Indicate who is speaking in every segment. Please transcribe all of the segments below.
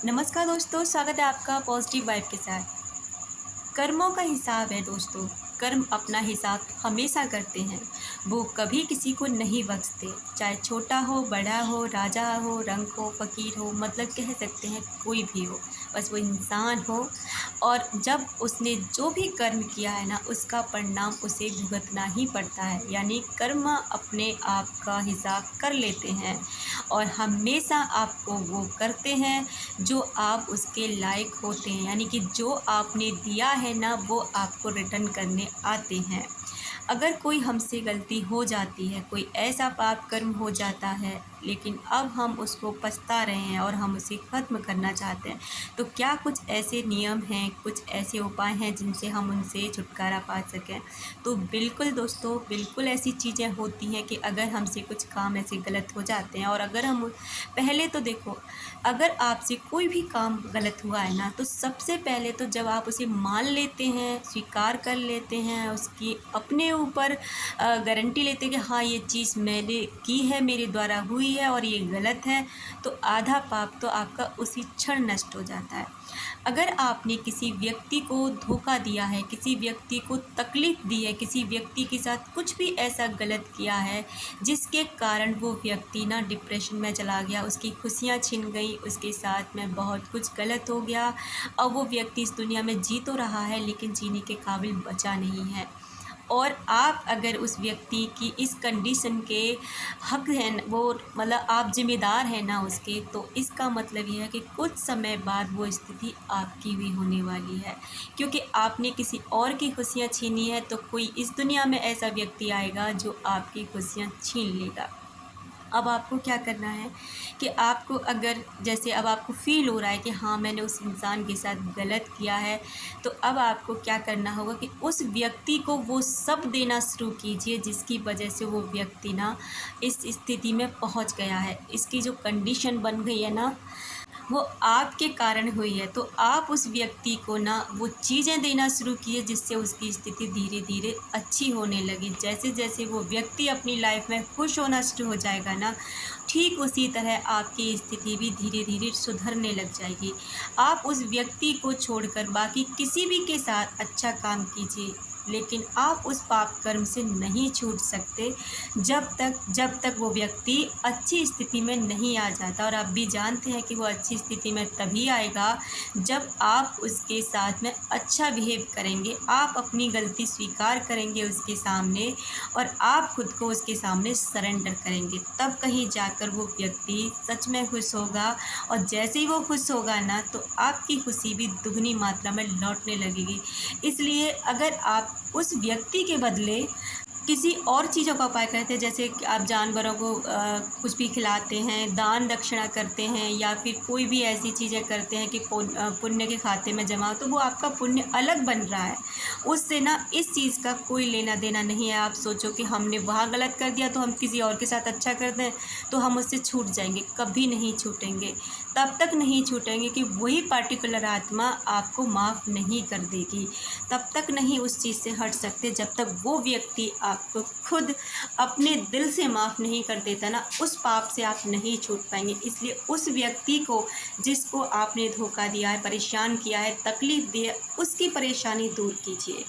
Speaker 1: नमस्कार दोस्तों, स्वागत है आपका पॉजिटिव वाइब के साथ। कर्मों का हिसाब है दोस्तों। कर्म अपना हिसाब हमेशा करते हैं। वो कभी किसी को नहीं बख्शते, चाहे छोटा हो, बड़ा हो, राजा हो, रंग हो, फ़कीर हो, मतलब कह सकते हैं कोई भी हो, बस वो इंसान हो। और जब उसने जो भी कर्म किया है ना, उसका परिणाम उसे भुगतना ही पड़ता है। यानी कर्म अपने आप का हिसाब कर लेते हैं और हमेशा आपको वो करते हैं जो आप उसके लायक होते हैं। यानी कि जो आपने दिया है ना, वो आपको रिटर्न करने आते हैं। अगर कोई हमसे गलती हो जाती है, कोई ऐसा पाप कर्म हो जाता है, लेकिन अब हम उसको पछता रहे हैं और हम उसे ख़त्म करना चाहते हैं, तो क्या कुछ ऐसे नियम हैं, कुछ ऐसे उपाय हैं जिनसे हम उनसे छुटकारा पा सकें? तो बिल्कुल दोस्तों, बिल्कुल ऐसी चीज़ें होती हैं कि अगर हमसे कुछ काम ऐसे गलत हो जाते हैं और अगर हम पहले तो देखो, अगर आपसे कोई भी काम गलत हुआ है ना, तो सबसे पहले तो जब आप उसे मान लेते हैं, स्वीकार कर लेते हैं, उसकी अपने ऊपर गारंटी लेते हैं कि हाँ, ये चीज़ मैंने की है, मेरे द्वारा हुई है और ये गलत है, तो आधा पाप तो आपका उसी क्षण नष्ट हो जाता है। अगर आपने किसी व्यक्ति को धोखा दिया है, किसी व्यक्ति को तकलीफ़ दी है, किसी व्यक्ति के साथ कुछ भी ऐसा गलत किया है जिसके कारण वो व्यक्ति ना डिप्रेशन में चला गया, उसकी खुशियाँ छिन गई, उसके साथ में बहुत कुछ गलत हो गया। अब वो व्यक्ति इस दुनिया में जी तो रहा है लेकिन जीने के काबिल बचा नहीं है। और आप अगर उस व्यक्ति की इस कंडीशन के हक़ हैं, वो मतलब आप ज़िम्मेदार हैं ना उसके, तो इसका मतलब ये है कि कुछ समय बाद वो स्थिति आपकी भी होने वाली है। क्योंकि आपने किसी और की खुशियाँ छीनी है, तो कोई इस दुनिया में ऐसा व्यक्ति आएगा जो आपकी खुशियाँ छीन लेगा। अब आपको क्या करना है कि आपको अगर जैसे अब आपको फ़ील हो रहा है कि हाँ, मैंने उस इंसान के साथ गलत किया है, तो अब आपको क्या करना होगा कि उस व्यक्ति को वो सब देना शुरू कीजिए जिसकी वजह से वो व्यक्ति ना इस स्थिति में पहुंच गया है। इसकी जो कंडीशन बन गई है ना, वो आपके कारण हुई है। तो आप उस व्यक्ति को ना वो चीज़ें देना शुरू किए जिससे उसकी स्थिति धीरे धीरे अच्छी होने लगी। जैसे जैसे वो व्यक्ति अपनी लाइफ में खुश होना शुरू हो जाएगा ना, ठीक उसी तरह आपकी स्थिति भी धीरे धीरे सुधरने लग जाएगी। आप उस व्यक्ति को छोड़कर बाकी किसी भी के साथ अच्छा काम कीजिए, लेकिन आप उस पाप कर्म से नहीं छूट सकते जब तक वो व्यक्ति अच्छी स्थिति में नहीं आ जाता। और आप भी जानते हैं कि वो अच्छी स्थिति में तभी आएगा जब आप उसके साथ में अच्छा बिहेव करेंगे, आप अपनी गलती स्वीकार करेंगे उसके सामने और आप खुद को उसके सामने सरेंडर करेंगे। तब कहीं जाकर वो व्यक्ति सच में खुश होगा और जैसे ही वो खुश होगा ना, तो आपकी खुशी भी दुगनी मात्रा में लौटने लगेगी। इसलिए अगर आप उस व्यक्ति के बदले किसी और चीज़ों का उपाय करते हैं, जैसे कि आप जानवरों को कुछ भी खिलाते हैं, दान दक्षिणा करते हैं, या फिर कोई भी ऐसी चीज़ें करते हैं कि पुण्य के खाते में जमा हो, तो वो आपका पुण्य अलग बन रहा है। उससे ना इस चीज़ का कोई लेना देना नहीं है। आप सोचो कि हमने वहाँ गलत कर दिया तो हम किसी और के साथ अच्छा कर दें तो हम उससे छूट जाएंगे, कभी नहीं छूटेंगे। तब तक नहीं छूटेंगे कि वही पार्टिकुलर आत्मा आपको माफ़ नहीं कर देगी। तब तक नहीं उस चीज़ से हट सकते जब तक वो व्यक्ति आपको खुद अपने दिल से माफ़ नहीं कर देता ना, उस पाप से आप नहीं छूट पाएंगे। इसलिए उस व्यक्ति को जिसको आपने धोखा दिया है, परेशान किया है, तकलीफ़ दी है, उसकी परेशानी दूर कीजिए।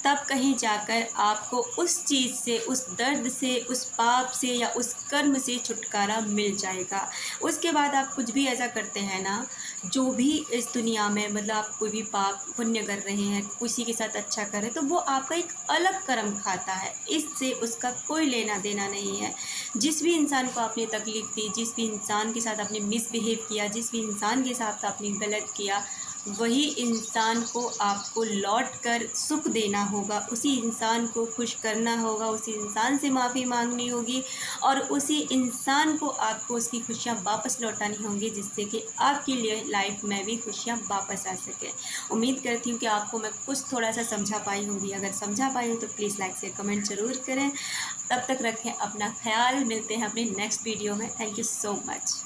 Speaker 1: तब कहीं जाकर आपको उस चीज़ से, उस दर्द से, उस पाप से या उस कर्म से छुटकारा मिल जाएगा। उसके बाद आप कुछ भी ऐसा करते हैं ना, जो भी इस दुनिया में मतलब आप कोई भी पाप पुण्य कर रहे हैं, किसी के साथ अच्छा कर रहे हैं, तो वो आपका एक अलग कर्म खाता है, इससे उसका कोई लेना देना नहीं है। जिस भी इंसान को आपने तकलीफ़ दी, जिस भी इंसान के साथ आपने मिसबिहेव किया, जिस भी इंसान के साथ आपने गलत किया, वही इंसान को आपको लौट कर सुख देना होगा, उसी इंसान को खुश करना होगा, उसी इंसान से माफ़ी मांगनी होगी और उसी इंसान को आपको उसकी खुशियाँ वापस लौटानी होंगी, जिससे कि आपकी लिए लाइफ में भी खुशियाँ वापस आ सकें। उम्मीद करती हूँ कि आपको मैं कुछ थोड़ा सा समझा पाई होंगी। अगर समझा पाई हूँ तो प्लीज़ लाइक से कमेंट ज़रूर करें। तब तक रखें अपना ख्याल, मिलते हैं अपने नेक्स्ट वीडियो में। Thank you so much.